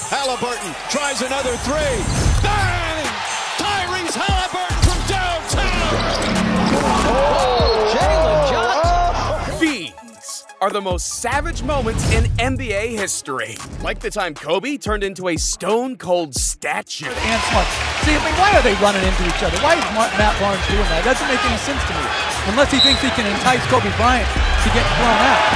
Halliburton tries another three. Bang! Tyrese Halliburton from downtown. Oh, Jalen Johnson. These are the most savage moments in NBA history. Like the time Kobe turned into a stone-cold statue. And sluts. See, I mean, why are they running into each other? Why is Matt Barnes doing that? It doesn't make any sense to me. Unless he thinks he can entice Kobe Bryant to get thrown out.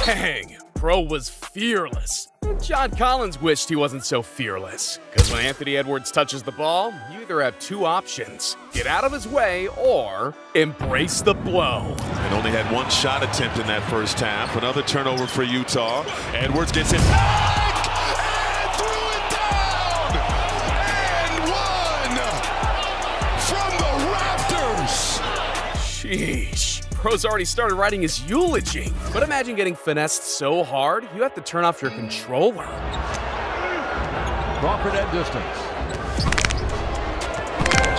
Dang, bro was fearless. And John Collins wished he wasn't so fearless. Because when Anthony Edwards touches the ball, you either have two options. Get out of his way or embrace the blow. And only had one shot attempt in that first half. Another turnover for Utah. Edwards gets it back and threw it down. And one from the Raptors. Sheesh. Bro's already started writing his eulogy. But imagine getting finessed so hard, you have to turn off your controller. Crawford at distance.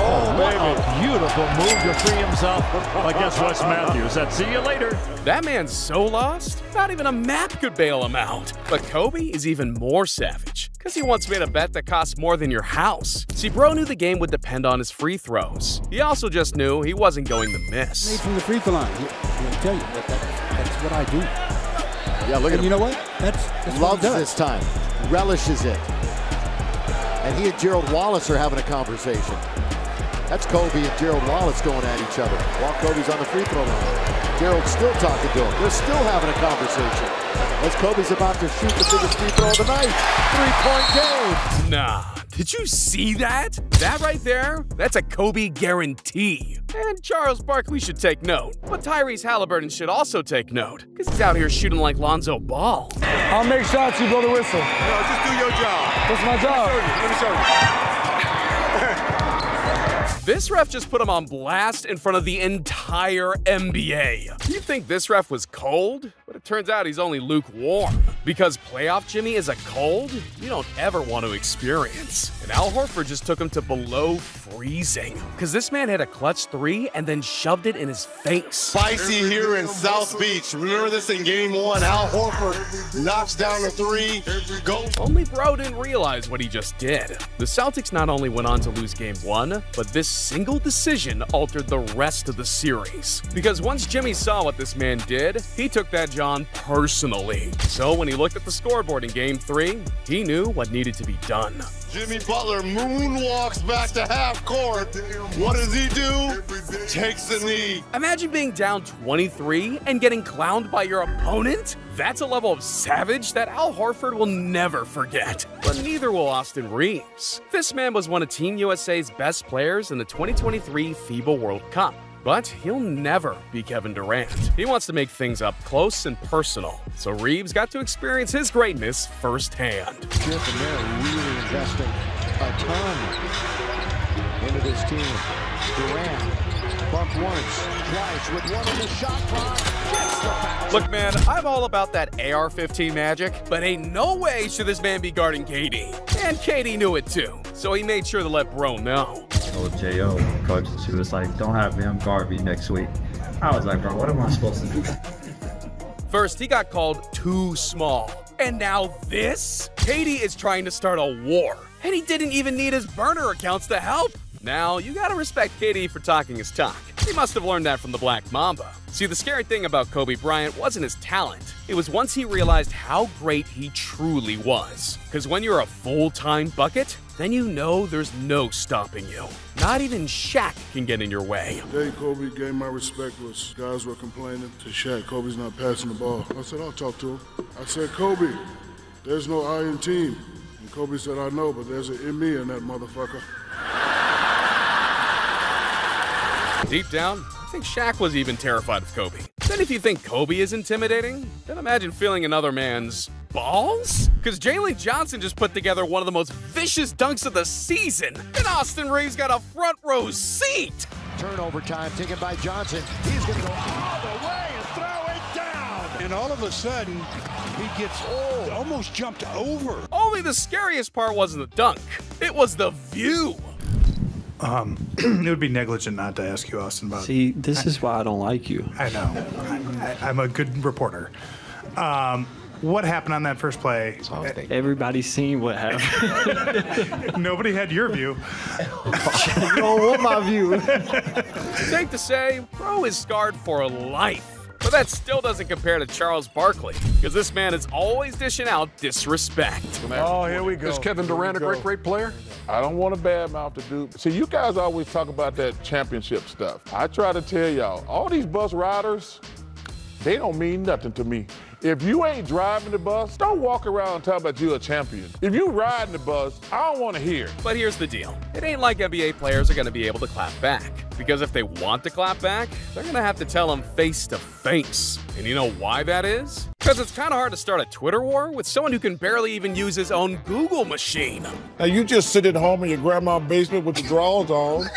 Oh, what a beautiful move to free himself against Wes Matthews. That's see you later. That man's so lost, not even a map could bail him out. But Kobe is even more savage, because he once made a bet that cost more than your house. See, bro knew the game would depend on his free throws. He also just knew he wasn't going to miss. Made from the free throw line. He'll tell you that's what I do. Yeah, look at him. You know what? That's loves this time. Relishes it. And he and Gerald Wallace are having a conversation. That's Kobe and Gerald Wallace going at each other while Kobe's on the free throw line. Gerald's still talking to him. They're still having a conversation as Kobe's about to shoot the biggest free throw of the night. 3-point game. Nah, did you see that? That right there, that's a Kobe guarantee. And Charles Barkley should take note. But Tyrese Halliburton should also take note, because he's out here shooting like Lonzo Ball. I'll make shots, you blow the whistle. No, just do your job. What's my job? Let me show you. This ref just put him on blast in front of the entire NBA. You'd think this ref was cold, but it turns out he's only lukewarm. Because playoff Jimmy is a cold you don't ever want to experience. And Al Horford just took him to below freezing. Because this man hit a clutch three and then shoved it in his face. Spicy here in South Beach. Remember this in game one? Al Horford knocks down the three. Go. Only bro didn't realize what he just did. The Celtics not only went on to lose game one, but this single decision altered the rest of the series. Because once Jimmy saw what this man did, he took that John personally. So when he looked at the scoreboard in game three, he knew what needed to be done. Jimmy Butler moonwalks back to half court. What does he do? Takes the knee. Imagine being down 23 and getting clowned by your opponent. That's a level of savage that Al Horford will never forget. But neither will Austin Reeves. This man was one of Team USA's best players in the 2023 FIBA World Cup. But he'll never be Kevin Durant. He wants to make things up close and personal. So Reeves got to experience his greatness firsthand. Chip and they're really investing a ton into this team. Durant bumped once, twice with one in the shot clock. Look, man, I'm all about that AR-15 magic, but ain't no way should this man be guarding KD. And KD knew it too, so he made sure to let bro know. Told J.O., coach, she was like, don't have him guard me next week. I was like, bro, what am I supposed to do? First, he got called too small. And now this? KD is trying to start a war. And he didn't even need his burner accounts to help. Now, you gotta respect KD for talking his talk. He must have learned that from the Black Mamba. See, the scary thing about Kobe Bryant wasn't his talent. It was once he realized how great he truly was. Because when you're a full-time bucket, then you know there's no stopping you. Not even Shaq can get in your way. The day Kobe gave my respect was guys were complaining to Shaq, Kobe's not passing the ball. I said, I'll talk to him. I said, Kobe, there's no I in team. And Kobe said, I know, but there's an in me in that motherfucker. Deep down, I think Shaq was even terrified of Kobe. Then if you think Kobe is intimidating, then imagine feeling another man's balls? Because Jalen Johnson just put together one of the most vicious dunks of the season, and Austin Reeves got a front row seat. Turnover time taken by Johnson. He's going to go all the way and throw it down. And all of a sudden, he gets almost jumped over. Only the scariest part wasn't the dunk. It was the view. It would be negligent not to ask you, Austin, about. See, this is why I don't like you. I know. I'm a good reporter. What happened on that first play? Everybody's seen what happened. Nobody had your view. You don't want my view. Safe to say, Bro is scarred for life. But that still doesn't compare to Charles Barkley, because this man is always dishing out disrespect. Oh, here we go. Is Kevin Durant a great player? I don't want to badmouth the dude. See, you guys always talk about that championship stuff. I try to tell y'all, all these bus riders, they don't mean nothing to me. If you ain't driving the bus, don't walk around and talk about you a champion. If you riding the bus, I don't want to hear. But here's the deal. It ain't like NBA players are going to be able to clap back. Because if they want to clap back, they're going to have to tell them face to face. And you know why that is? Because it's kind of hard to start a Twitter war with someone who can barely even use his own Google machine. Now, you just sit at home in your grandma's basement with the drawers on,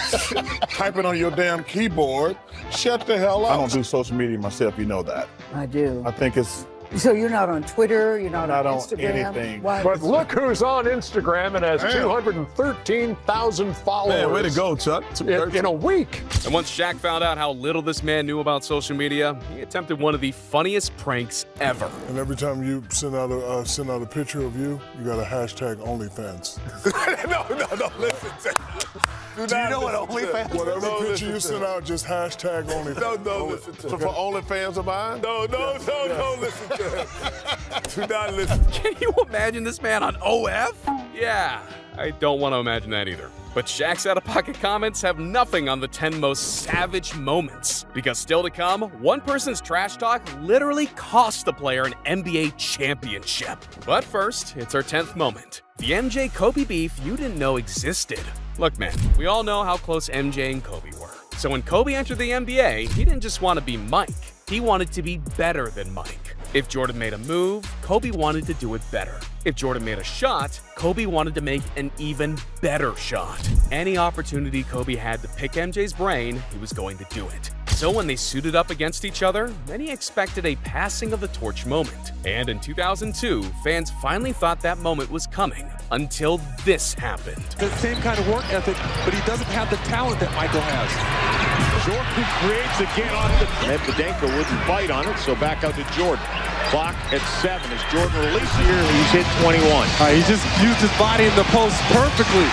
typing on your damn keyboard. Shut the hell up. I don't do social media myself, you know that. I do. I think it's... So you're not on Twitter, you're not on Instagram? Anything. What? But look who's on Instagram and has 213,000 followers. Man, way to go, Chuck. In a week. And once Shaq found out how little this man knew about social media, he attempted one of the funniest pranks ever. And every time you send out a picture of you, you got a hashtag OnlyFans. No, listen. Do you know what OnlyFans is? Whatever picture you send out, just hashtag OnlyFans. No, listen to it. So for OnlyFans of mine? No, listen to it. Do not listen. Can you imagine this man on OF? Yeah, I don't want to imagine that either. But Shaq's out-of-pocket comments have nothing on the 10 most savage moments. Because still to come, one person's trash talk literally cost the player an NBA championship. But first, it's our 10th moment. The MJ-Kobe beef you didn't know existed. Look, man, we all know how close MJ and Kobe were. So when Kobe entered the NBA, he didn't just want to be Mike. He wanted to be better than Mike. If Jordan made a move, Kobe wanted to do it better. If Jordan made a shot, Kobe wanted to make an even better shot. Any opportunity Kobe had to pick MJ's brain, he was going to do it. So when they suited up against each other, many expected a passing of the torch moment. And in 2002, fans finally thought that moment was coming, until this happened. The same kind of work ethic, but he doesn't have the talent that Michael has. Jordan creates again on the... Medvedenko wouldn't bite on it, so back out to Jordan. Clock at 7 as Jordan releases here, he's hit 21. He just used his body in the post perfectly.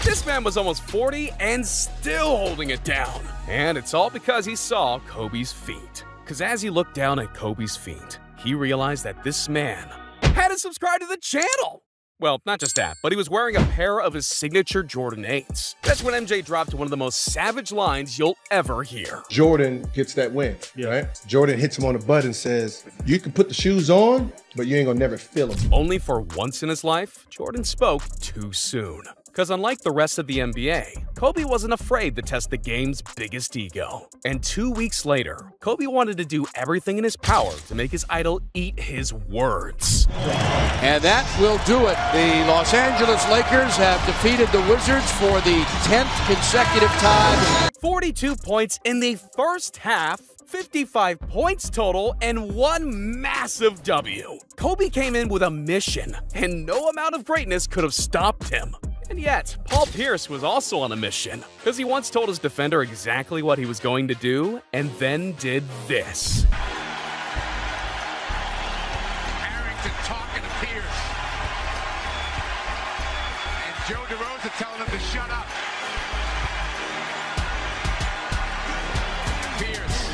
This man was almost 40 and still holding it down. And it's all because he saw Kobe's feet. Because as he looked down at Kobe's feet, he realized that this man hadn't subscribed to the channel. Well, not just that, but he was wearing a pair of his signature Jordan 8s. That's when MJ dropped one of the most savage lines you'll ever hear. Jordan gets that win, right? Jordan hits him on the butt and says, you can put the shoes on, but you ain't gonna never feel them. Only for once in his life, Jordan spoke too soon. Because unlike the rest of the NBA, Kobe wasn't afraid to test the game's biggest ego. And 2 weeks later, Kobe wanted to do everything in his power to make his idol eat his words. And that will do it. The Los Angeles Lakers have defeated the Wizards for the 10th consecutive time. 42 points in the first half, 55 points total, and one massive W. Kobe came in with a mission, and no amount of greatness could have stopped him. And yet, Paul Pierce was also on a mission, because he once told his defender exactly what he was going to do, and then did this. Harrington talking to Pierce. And Joe DeRosa telling him to shut up. Pierce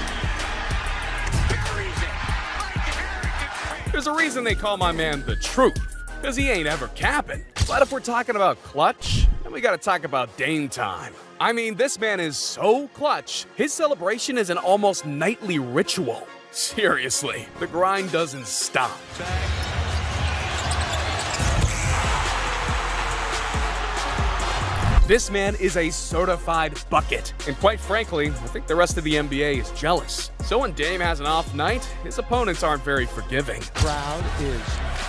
buries it. There's a reason they call my man the Truth, because he ain't ever capping. But if we're talking about clutch, then we gotta talk about Dame time. I mean, this man is so clutch, his celebration is an almost nightly ritual. Seriously, the grind doesn't stop. This man is a certified bucket. And quite frankly, I think the rest of the NBA is jealous. So when Dame has an off night, his opponents aren't very forgiving. Crowd is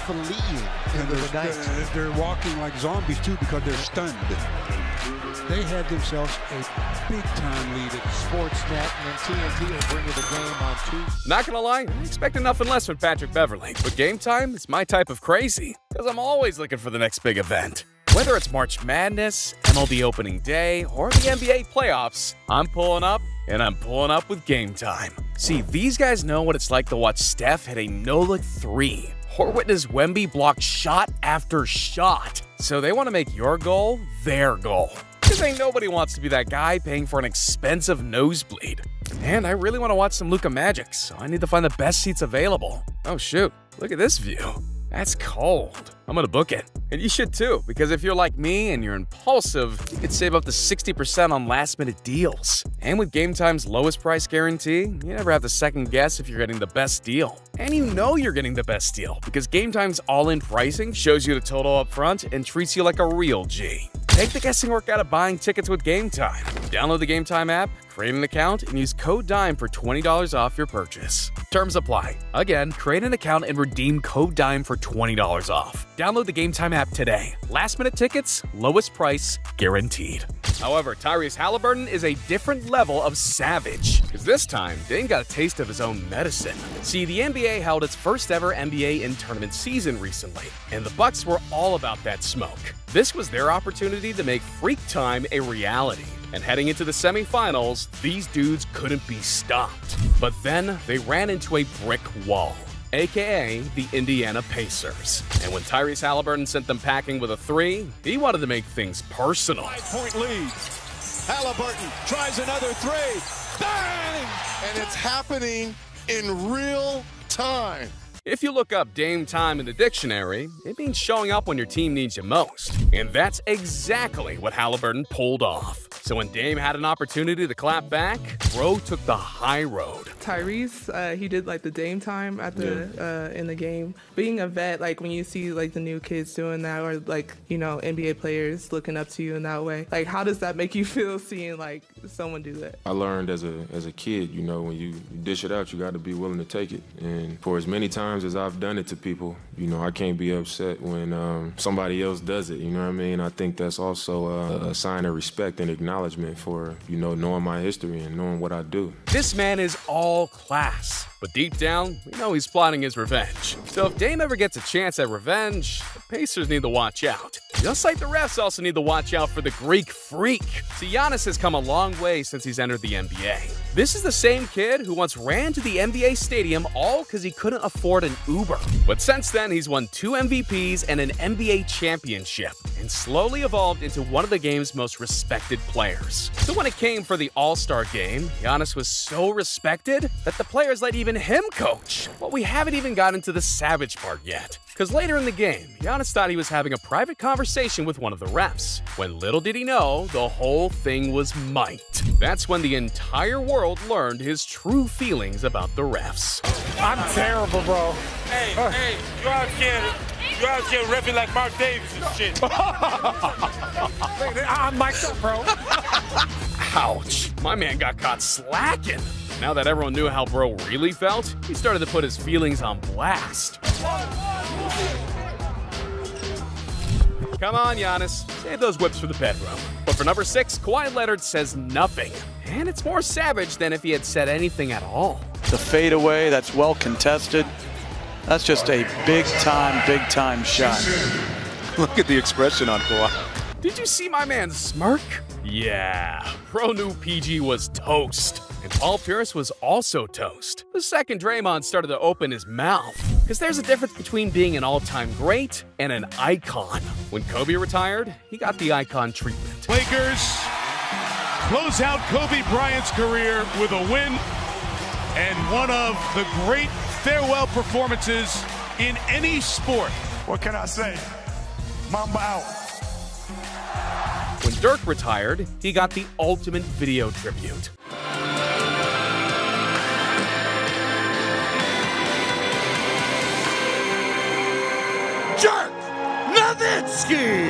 fleeing into the night. They're walking like zombies too because they're stunned. They had themselves a big-time lead at Sportsnet, and TNT will bring you the game on Tuesday. Not gonna lie, I expected nothing less from Patrick Beverley. But game time is my type of crazy, because I'm always looking for the next big event. Whether it's March Madness, MLB opening day, or the NBA playoffs, I'm pulling up, and I'm pulling up with Game Time. See, these guys know what it's like to watch Steph hit a no-look 3, or witness Wemby block shot after shot. So they want to make your goal their goal. Because ain't nobody wants to be that guy paying for an expensive nosebleed. And I really want to watch some Luka Magic, so I need to find the best seats available. Oh shoot, look at this view. That's cold. I'm gonna book it. And you should too, because if you're like me and you're impulsive, you could save up to 60% on last-minute deals. And with Game Time's lowest price guarantee, you never have to second guess if you're getting the best deal. And you know you're getting the best deal, because Game Time's all-in pricing shows you the total up front and treats you like a real G. Take the guessing work out of buying tickets with Game Time. Download the Game Time app, create an account, and use code DIME for $20 off your purchase. Terms apply. Again, create an account and redeem code DIME for $20 off. Download the Game Time app today. Last-minute tickets, lowest price, guaranteed. However, Tyrese Halliburton is a different level of savage, because this time, Dame got a taste of his own medicine. See, the NBA held its first ever NBA in-tournament season recently, and the Bucks were all about that smoke. This was their opportunity to make Freak Time a reality. And heading into the semifinals, these dudes couldn't be stopped. But then they ran into a brick wall, aka the Indiana Pacers. And when Tyrese Halliburton sent them packing with a three, he wanted to make things personal. 5-point lead. Halliburton tries another three. Bang! And it's happening in real time. If you look up Dame Time in the dictionary, it means showing up when your team needs you most. And that's exactly what Halliburton pulled off. So when Dame had an opportunity to clap back, bro took the high road. Tyrese, he did like the Dame Time at the in the game. Being a vet, like when you see like the new kids doing that, or like, you know, NBA players looking up to you in that way, like how does that make you feel seeing like someone do that? I learned as a kid, you know, when you dish it out, you got to be willing to take it. And for as many times as I've done it to people, you know, I can't be upset when somebody else does it, you know what I mean? I think that's also a sign of respect and acknowledgement for, you know, knowing my history and knowing what I do. This man is all class, but deep down, we know he's plotting his revenge. So if Dame ever gets a chance at revenge, the Pacers need to watch out. Just like the refs also need to watch out for the Greek Freak. See, Giannis has come a long way since he's entered the NBA. This is the same kid who once ran to the NBA stadium all because he couldn't afford an Uber. But since then, he's won 2 MVPs and an NBA championship, and slowly evolved into one of the game's most respected players. So when it came for the All-Star game, Giannis was so respected that the players let even him coach. But we haven't even gotten to the savage part yet. Because later in the game, Giannis thought he was having a private conversation with one of the refs, when little did he know, the whole thing was might. That's when the entire world learned his true feelings about the refs. I'm terrible, bro. Hey, you out here reffing like Mark Davis and shit. I'm mic'd up, bro. Ouch, my man got caught slacking. Now that everyone knew how bro really felt, he started to put his feelings on blast. Come on, Giannis. Save those whips for the bedroom. But for number 6, Kawhi Leonard says nothing. And it's more savage than if he had said anything at all. The fadeaway, that's well contested. That's just a big-time shot. Look at the expression on Kawhi. Did you see my man smirk? Yeah, bro knew PG was toast. And Paul Pierce was also toast. The second Draymond started to open his mouth. Because there's a difference between being an all-time great and an icon. When Kobe retired, he got the icon treatment. Lakers close out Kobe Bryant's career with a win and one of the great farewell performances in any sport. What can I say? Mamba out. When Dirk retired, he got the ultimate video tribute. Dirk Nowitzki!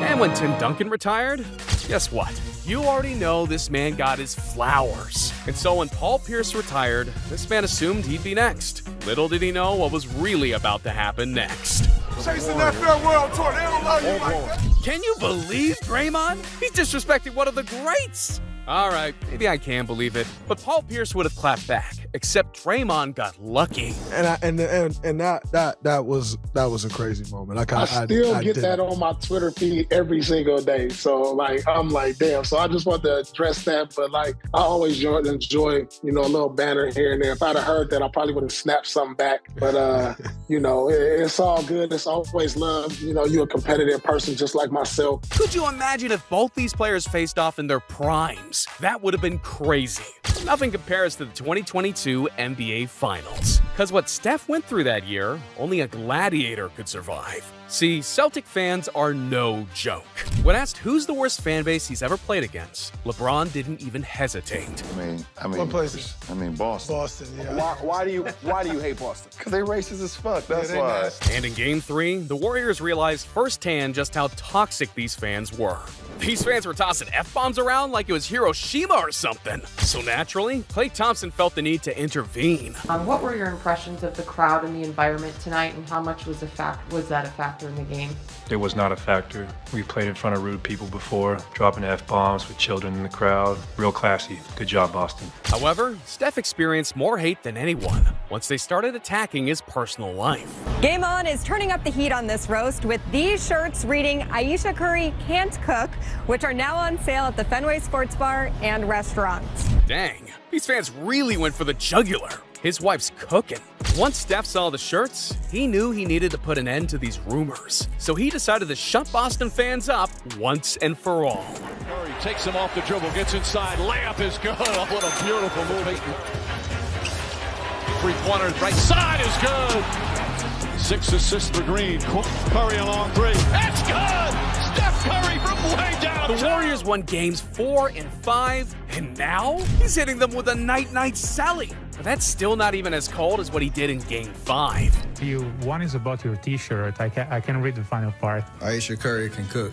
And when Tim Duncan retired, guess what? You already know this man got his flowers. And so when Paul Pierce retired, this man assumed he'd be next. Little did he know what was really about to happen next. Chasing that farewell tour, they don't love you like that. Can you believe Draymond? He's disrespecting one of the greats. All right, maybe I can believe it. But Paul Pierce would have clapped back, except Draymond got lucky. And that was a crazy moment. Like I still get that on my Twitter feed every single day. So like I'm like, damn. So I just want to address that. But like I always enjoy, you know, a little banner here and there. If I'd have heard that, I probably would have snapped something back. But you know, it's all good. It's always love. You know, you're a competitive person just like myself. Could you imagine if both these players faced off in their primes? That would have been crazy. Nothing compares to the 2022 NBA Finals. Because what Steph went through that year, only a gladiator could survive. See, Celtic fans are no joke. When asked who's the worst fan base he's ever played against, LeBron didn't even hesitate. I mean, what places? I mean, Boston. Boston, yeah. Why do you hate Boston? Because they racist as fuck. That's why. Nasty. And in Game 3, the Warriors realized firsthand just how toxic these fans were. These fans were tossing F-bombs around like it was Hiroshima or something. So naturally, Klay Thompson felt the need to intervene. What were your impressions of the crowd and the environment tonight, and how much was that a factor in the game? It was not a factor. We played in front of rude people before, dropping F-bombs with children in the crowd. Real classy. Good job, Boston. However, Steph experienced more hate than anyone once they started attacking his personal life. Game On is turning up the heat on this roast with these shirts reading Ayesha Curry Can't Cook, which are now on sale at the Fenway Sports Bar and restaurants. Dang, these fans really went for the jugular. His wife's cooking. Once Steph saw the shirts, he knew he needed to put an end to these rumors. So he decided to shut Boston fans up once and for all. Curry takes him off the dribble, gets inside, layup is good. Oh, what a beautiful move. Three-pointer, right side is good. 6 assists for Green. Curry a long three. That's good! Steph Curry from way down. The Warriors won games 4 and 5, and now he's hitting them with a night-night Sally. But that's still not even as cold as what he did in Game 5. One is about your T-shirt. I can read the final part. Ayesha Curry can cook.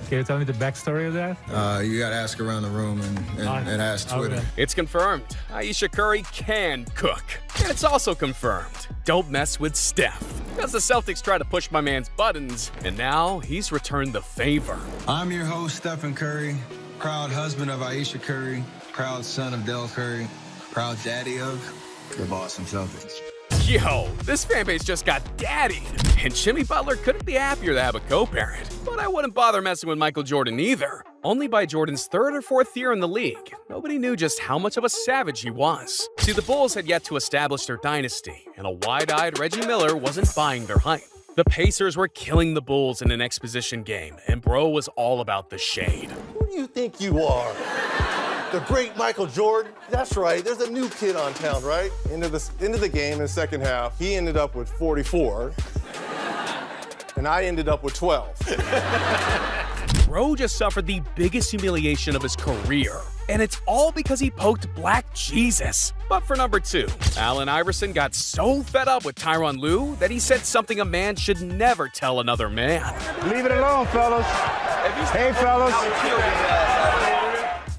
Can you tell me the backstory of that? You got to ask around the room and ask Twitter. Okay. It's confirmed. Ayesha Curry can cook. And it's also confirmed. Don't mess with Steph. Because the Celtics tried to push my man's buttons, and now he's returned the favor. I'm your host, Stephen Curry, proud husband of Ayesha Curry, proud son of Del Curry, proud daddy of the Boston Celtics. Yo, this fanbase just got daddied. And Jimmy Butler couldn't be happier to have a co-parent. But I wouldn't bother messing with Michael Jordan either. Only by Jordan's 3rd or 4th year in the league, nobody knew just how much of a savage he was. See, the Bulls had yet to establish their dynasty, and a wide-eyed Reggie Miller wasn't buying their hype. The Pacers were killing the Bulls in an exposition game, and Bro was all about the shade. Who do you think you are? The great Michael Jordan? That's right, there's a new kid on town, right? Into the game in the second half, he ended up with 44, and I ended up with 12. Bro just suffered the biggest humiliation of his career, and it's all because he poked Black Jesus. But for number 2, Allen Iverson got so fed up with Tyronn Lue that he said something a man should never tell another man. Leave it alone, fellas. Hey, fellas.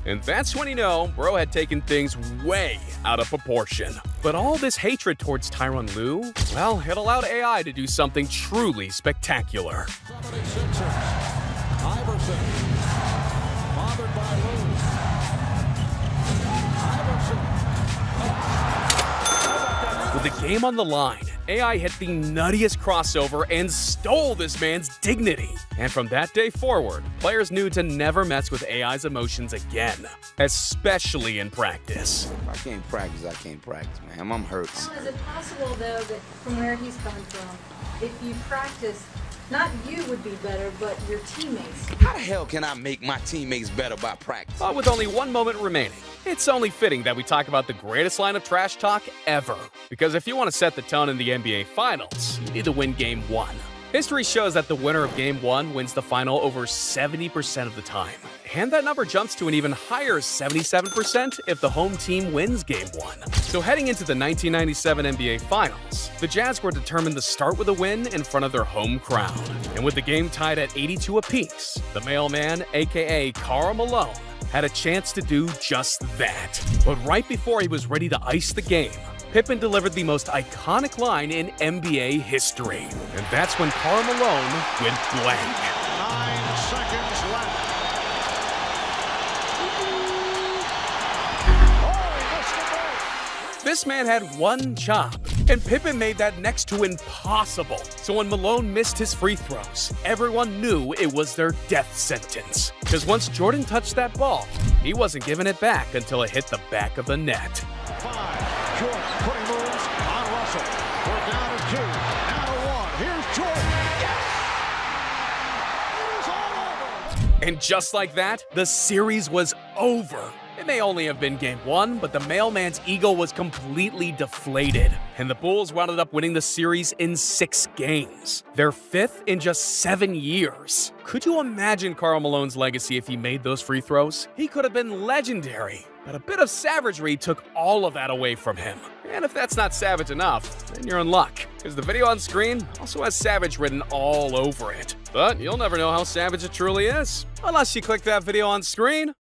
And that's when you know Bro had taken things way out of proportion. But all this hatred towards Tyronn Lue, well, it allowed AI to do something truly spectacular. Iverson, bothered by Lue. With the game on the line, AI hit the nuttiest crossover and stole this man's dignity. And from that day forward, players knew to never mess with AI's emotions again, especially in practice. If I can't practice, I can't practice, man. I'm hurt. Is it possible, though, that from where he's coming from, if you practice, not you would be better, but your teammates? How the hell can I make my teammates better by practice? But with only 1 moment remaining, it's only fitting that we talk about the greatest line of trash talk ever. Because if you want to set the tone in the NBA Finals, you need to win Game 1. History shows that the winner of Game 1 wins the final over 70% of the time. And that number jumps to an even higher 77% if the home team wins Game 1. So heading into the 1997 NBA Finals, the Jazz were determined to start with a win in front of their home crowd. And with the game tied at 82 apiece, the mailman, aka Karl Malone, had a chance to do just that. But right before he was ready to ice the game, Pippen delivered the most iconic line in NBA history. And that's when Karl Malone went blank. 9 seconds left. This man had one job, and Pippen made that next to impossible. So when Malone missed his free throws, everyone knew it was their death sentence. Because once Jordan touched that ball, he wasn't giving it back until it hit the back of the net. 5. Jordan putting moves on Russell. We're down to 2. Now to 1. Here's Jordan. And just like that, the series was over. It may only have been game 1, but the mailman's ego was completely deflated. And the Bulls wound up winning the series in 6 games, their 5th in just 7 years. Could you imagine Karl Malone's legacy if he made those free throws? He could have been legendary, but a bit of savagery took all of that away from him. And if that's not savage enough, then you're in luck, because the video on screen also has savage written all over it. But you'll never know how savage it truly is, unless you click that video on screen